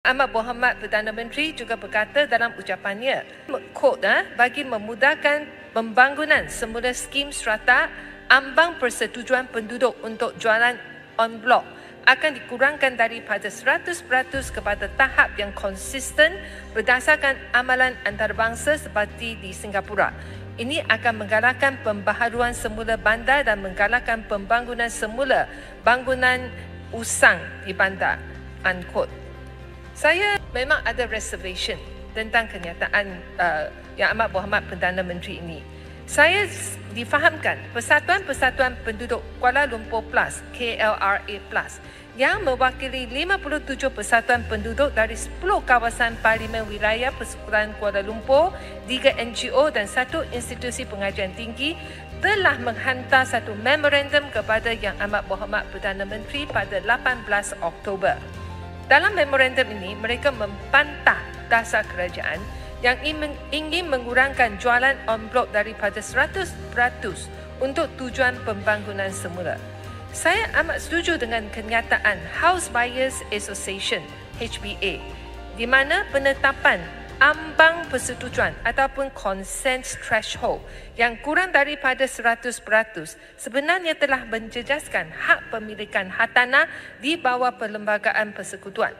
Ahmad Mohamad Perdana Menteri juga berkata dalam ucapannya, quote, bagi memudahkan pembangunan semula skim strata, ambang persetujuan penduduk untuk jualan on block akan dikurangkan daripada 100% kepada tahap yang konsisten berdasarkan amalan antarabangsa seperti di Singapura. Ini akan menggalakkan pembaharuan semula bandar dan menggalakkan pembangunan semula bangunan usang di bandar, unquote. Saya memang ada reservation tentang kenyataan Yang Amat Berhormat Perdana Menteri ini. Saya difahamkan Persatuan Penduduk Kuala Lumpur Plus, KLRA Plus, yang mewakili 57 persatuan penduduk dari 10 kawasan Parlimen Wilayah Persekutuan Kuala Lumpur, 3 NGO dan 1 institusi pengajian tinggi telah menghantar satu memorandum kepada Yang Amat Berhormat Perdana Menteri pada 18 Oktober. Dalam memorandum ini, mereka membantah dasar kerajaan yang ingin mengurangkan jualan on block daripada 100% untuk tujuan pembangunan semula. Saya amat setuju dengan kenyataan House Buyers Association, HBA, di mana penetapan ambang persetujuan ataupun consent threshold yang kurang daripada 100% sebenarnya telah menjejaskan hak pemilikan hartanah di bawah Perlembagaan Persekutuan.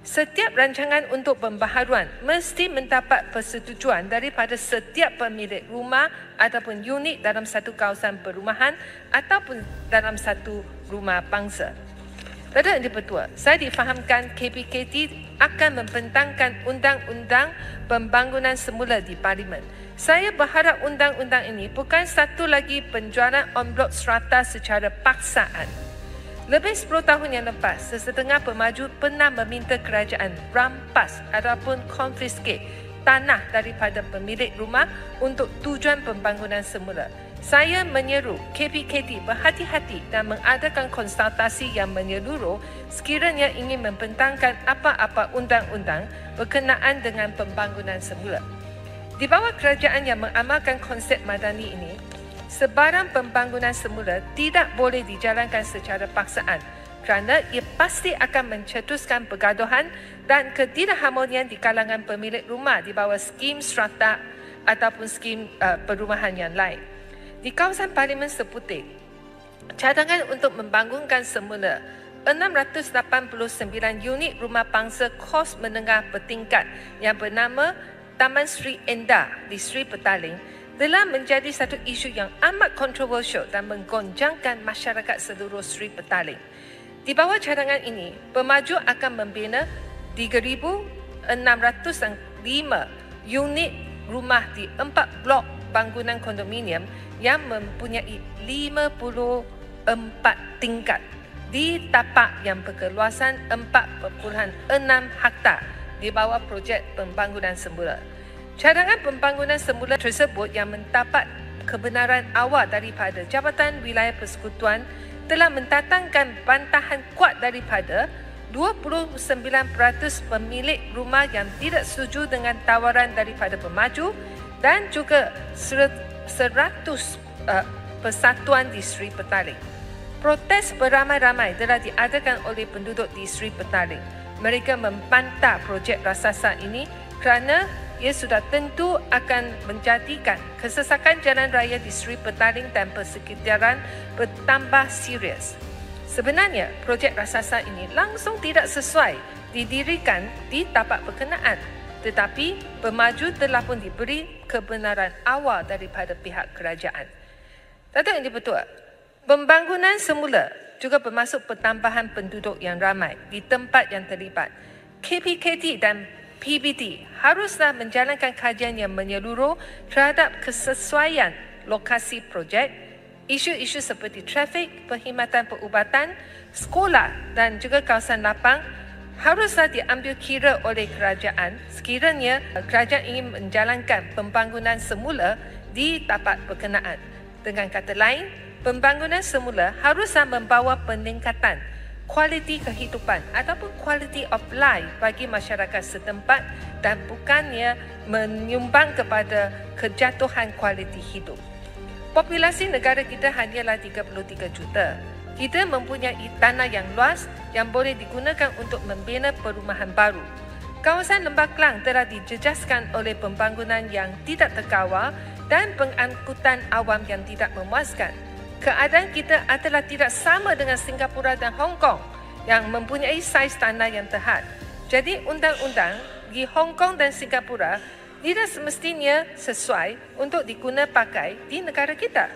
Setiap rancangan untuk pembaharuan mesti mendapat persetujuan daripada setiap pemilik rumah ataupun unit dalam satu kawasan perumahan ataupun dalam satu rumah bangsa. Datuk Yang Dipertua, saya difahamkan KPKT akan membentangkan undang-undang pembangunan semula di Parlimen. Saya berharap undang-undang ini bukan satu lagi penjualan on block strata secara paksaan. Lebih 10 tahun yang lepas, sesetengah pemaju pernah meminta kerajaan rampas ataupun confiscate tanah daripada pemilik rumah untuk tujuan pembangunan semula. Saya menyeru KPKT berhati-hati dan mengadakan konsultasi yang menyeluruh sekiranya ingin membentangkan apa-apa undang-undang berkenaan dengan pembangunan semula. Di bawah kerajaan yang mengamalkan konsep madani ini, sebarang pembangunan semula tidak boleh dijalankan secara paksaan kerana ia pasti akan mencetuskan pergaduhan dan ketidakharmonian di kalangan pemilik rumah di bawah skim strata ataupun skim perumahan yang lain. Di kawasan Parlimen Seputih, cadangan untuk membangunkan semula 689 unit rumah bangsa kos menengah bertingkat yang bernama Taman Sri Endah di Sri Petaling telah menjadi satu isu yang amat kontroversial dan menggonjangkan masyarakat seluruh Sri Petaling. Di bawah cadangan ini, pemaju akan membina 3,605 unit rumah di 4 blok bangunan kondominium yang mempunyai 54 tingkat di tapak yang berkeluasan 4.6 hektar di bawah projek pembangunan semula. Cadangan pembangunan semula tersebut yang mendapat kebenaran awal daripada Jabatan Wilayah Persekutuan telah mendatangkan bantahan kuat daripada 29% pemilik rumah yang tidak setuju dengan tawaran daripada pemaju dan juga 100 persatuan di Sri Petaling. Protes beramai-ramai telah diadakan oleh penduduk di Sri Petaling. Mereka membantah projek raksasa ini kerana ia sudah tentu akan menjadikan kesesakan jalan raya di Sri Petaling dan persekitaran bertambah serius. Sebenarnya, projek raksasa ini langsung tidak sesuai didirikan di tapak berkenaan, tetapi pemaju telah pun diberi kebenaran awal daripada pihak kerajaan. Datuk Yang Dipertua, pembangunan semula juga bermaksud pertambahan penduduk yang ramai di tempat yang terlibat. KPKT dan PBT haruslah menjalankan kajian yang menyeluruh terhadap kesesuaian lokasi projek, isu-isu seperti trafik, perkhidmatan perubatan, sekolah dan juga kawasan lapang haruslah diambil kira oleh kerajaan sekiranya kerajaan ingin menjalankan pembangunan semula di tapak berkenaan. Dengan kata lain, pembangunan semula haruslah membawa peningkatan kualiti kehidupan ataupun quality of life bagi masyarakat setempat dan bukannya menyumbang kepada kejatuhan kualiti hidup. Populasi negara kita hanyalah 33 juta. Kita mempunyai tanah yang luas yang boleh digunakan untuk membina perumahan baru. Kawasan Lembah Kelang telah dijejaskan oleh pembangunan yang tidak terkawal dan pengangkutan awam yang tidak memuaskan. Keadaan kita adalah tidak sama dengan Singapura dan Hong Kong yang mempunyai saiz tanah yang terhad. Jadi undang-undang di Hong Kong dan Singapura tidak semestinya sesuai untuk digunakan pakai di negara kita.